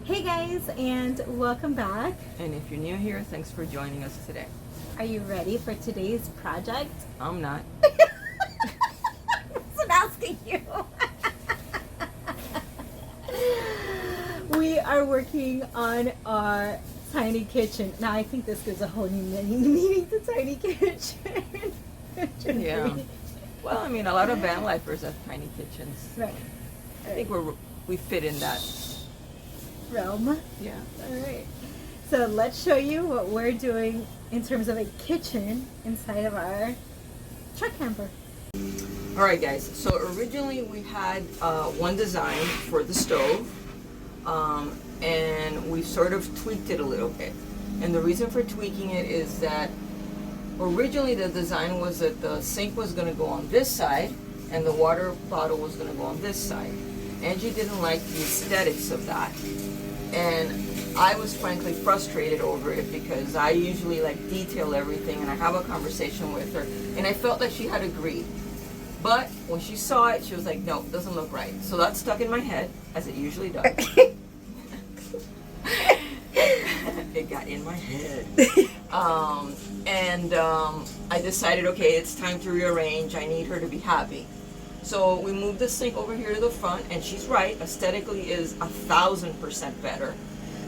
Hey guys, and welcome back. And if you're new here, thanks for joining us today. Are you ready for today's project? I'm not. I'm asking you. We are working on our tiny kitchen. Now I think this gives a whole new meaning to tiny kitchen. Yeah. Well, I mean, a lot of van lifers have tiny kitchens. Right. I think we fit in that realm. Yeah. All right. So let's show you what we're doing in terms of a kitchen inside of our truck camper. All right, guys. So originally we had one design for the stove, and we sort of tweaked it a little bit. And the reason for tweaking it is that originally the design was that the sink was going to go on this side and the water bottle was going to go on this side. Angie didn't like the aesthetics of that, and I was frankly frustrated over it because I usually like detail everything and I have a conversation with her, and I felt that she had agreed. But when she saw it, she was like, no, it doesn't look right. So that stuck in my head, as it usually does. It got in my head. I decided, okay, it's time to rearrange. I need her to be happy. So we moved the sink over here to the front, and she's right, aesthetically is 1,000% better.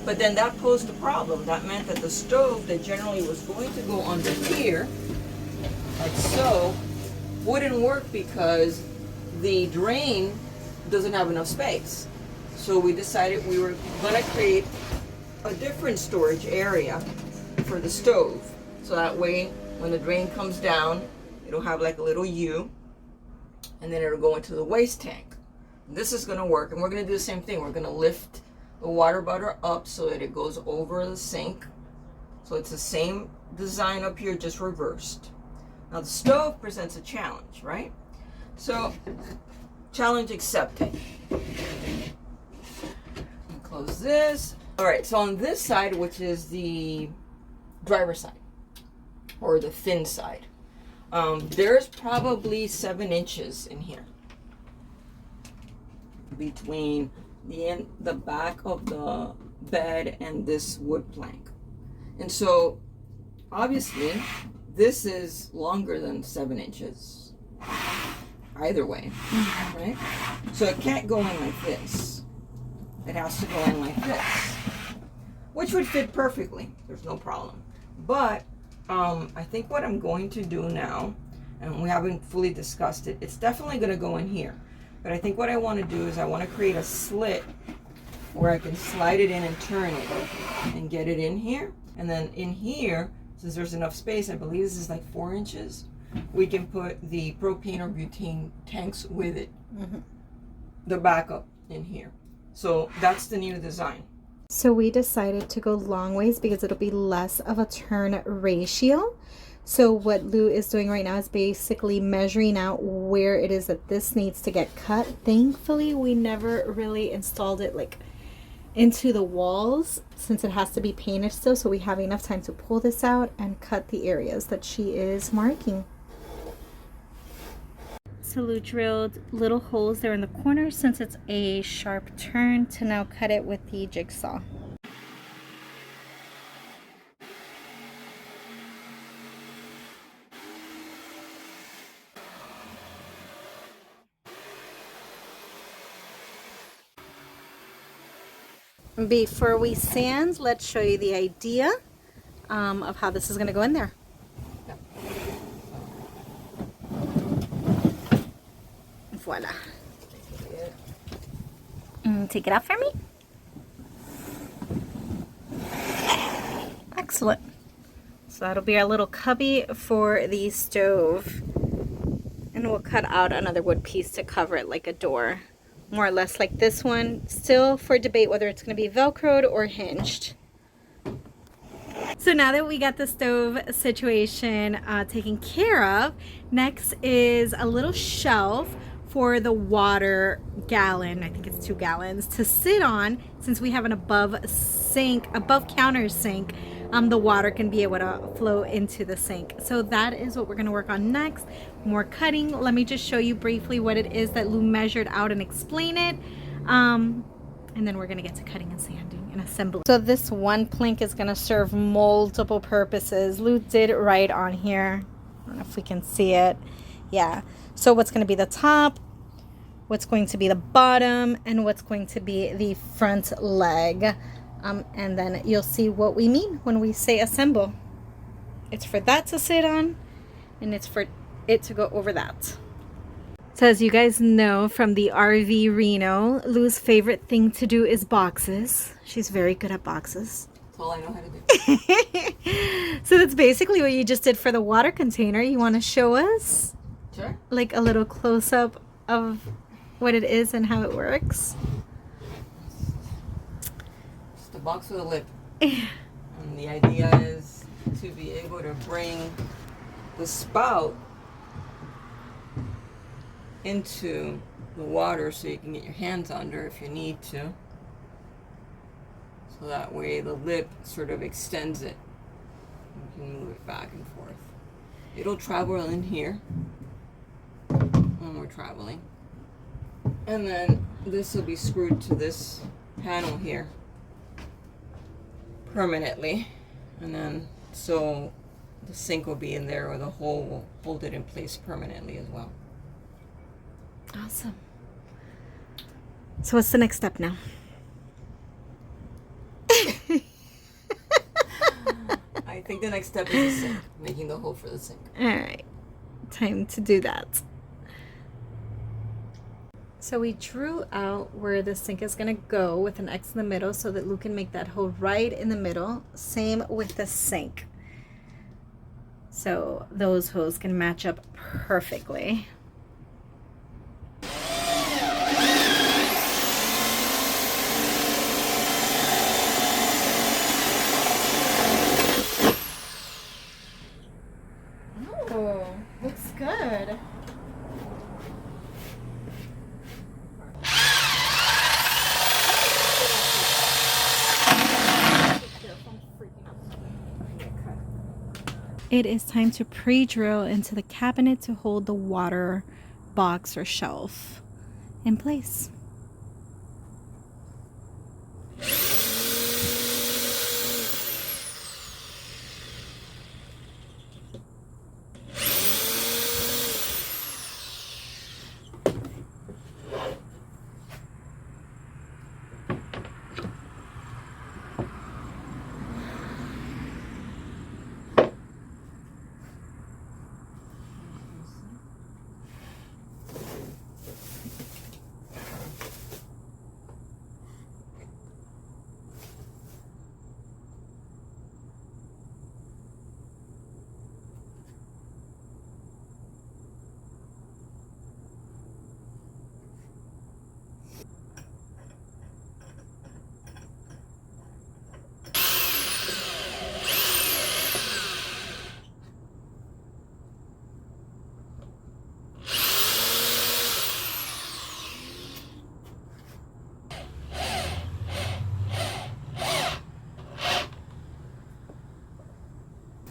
But then that posed a problem. That meant that the stove that generally was going to go under here, like so, wouldn't work because the drain doesn't have enough space. So we decided we were gonna create a different storage area for the stove. So that way, when the drain comes down, it'll have like a little U, and then it'll go into the waste tank. This is gonna work, and we're gonna do the same thing. We're gonna lift the water bottle up so that it goes over the sink. So it's the same design up here, just reversed. Now the stove presents a challenge, right? So, challenge accepted. Close this. All right, so on this side, which is the driver's side, or the thin side, there's probably 7 inches in here between the back of the bed and this wood plank. And so obviously this is longer than 7 inches either way, right? So it can't go in like this. It has to go in like this, which would fit perfectly. There's no problem. But I think what I'm going to do now, and we haven't fully discussed it, it's definitely going to go in here. But I think what I want to do is I want to create a slit where I can slide it in and turn it and get it in here. And then in here, since there's enough space, I believe this is like 4 inches, we can put the propane or butane tanks with it. The backup in here. So that's the new design. So we decided to go long ways because it'll be less of a turn ratio. So what Lou is doing right now is basically measuring out where it is that this needs to get cut. Thankfully, we never really installed it like into the walls since it has to be painted still. So we have enough time to pull this out and cut the areas that she is marking. So Lou drilled little holes there in the corner since it's a sharp turn to now cut it with the jigsaw. Before we sand, let's show you the idea of how this is going to go in there. Voila. Take it out for me. Excellent. So that'll be our little cubby for the stove. And we'll cut out another wood piece to cover it like a door. More or less like this one. Still for debate whether it's going to be Velcroed or hinged. So now that we got the stove situation taken care of, next is a little shelf for the water gallon, I think it's 2 gallons, to sit on. Since we have an above counter sink, the water can be able to flow into the sink. So that is what we're going to work on next. More cutting. Let me just show you briefly what it is that Lou measured out and explain it. And then we're going to get to cutting and sanding. And assembly. So this one plank is going to serve multiple purposes. Lou did write on here. I don't know if we can see it. Yeah. So what's going to be the top, what's going to be the bottom, and what's going to be the front leg. And then you'll see what we mean when we say assemble. It's for that to sit on, and it's for it to go over that. So as you guys know from the RV Reno, Lou's favorite thing to do is boxes. She's very good at boxes. That's all I know how to do. So that's basically what you just did for the water container. You want to show us? Sure. Like a little close-up of what it is and how it works? Just a box with a lip. And the idea is to be able to bring the spout into the water so you can get your hands under if you need to. So that way the lip sort of extends it. You can move it back and forth. It'll travel in here when we're traveling. And then this will be screwed to this panel here permanently. And then so the sink will be in there, or the hole will hold it in place permanently as well. Awesome. So what's the next step now? I think the next step is the sink, making the hole for the sink. All right, time to do that. So we drew out where the sink is going to go with an X in the middle so that Lou can make that hole right in the middle. Same with the sink. So those holes can match up perfectly. Oh, looks good. It is time to pre-drill into the cabinet to hold the water box or shelf in place.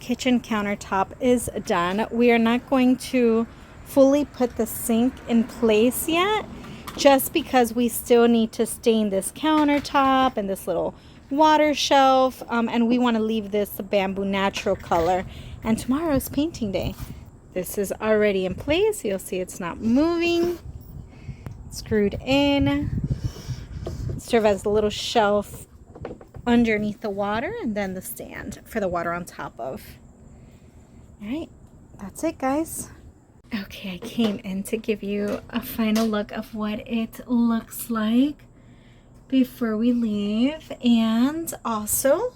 Kitchen countertop is done. We are not going to fully put the sink in place yet, just because we still need to stain this countertop and this little water shelf, and we want to leave this a bamboo natural color. And tomorrow is painting day. This is already in place. You'll see it's not moving. Screwed in. Serve as the little shelf underneath the water, and then the stand for the water on top of. All right, that's it, guys. Okay, I came in to give you a final look of what it looks like before we leave. And also,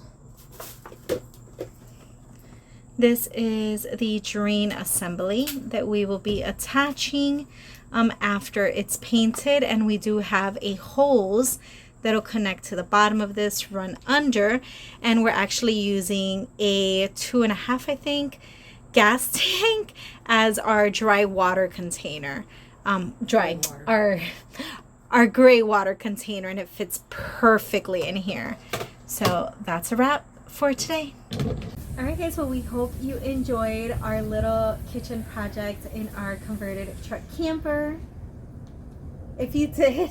this is the drain assembly that we will be attaching after it's painted. And we do have a hose that'll connect to the bottom of this, run under, and we're actually using a 2.5, I think, gas tank as our dry water container. Our gray water container, and it fits perfectly in here. So that's a wrap for today. All right, guys, well, we hope you enjoyed our little kitchen project in our converted truck camper. If you did,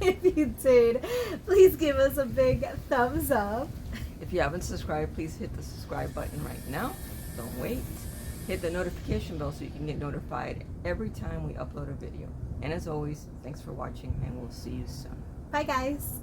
if you did, please give us a big thumbs up. If you haven't subscribed, please hit the subscribe button right now. Don't wait. Hit the notification bell so you can get notified every time we upload a video. And as always, thanks for watching, and we'll see you soon. Bye, guys.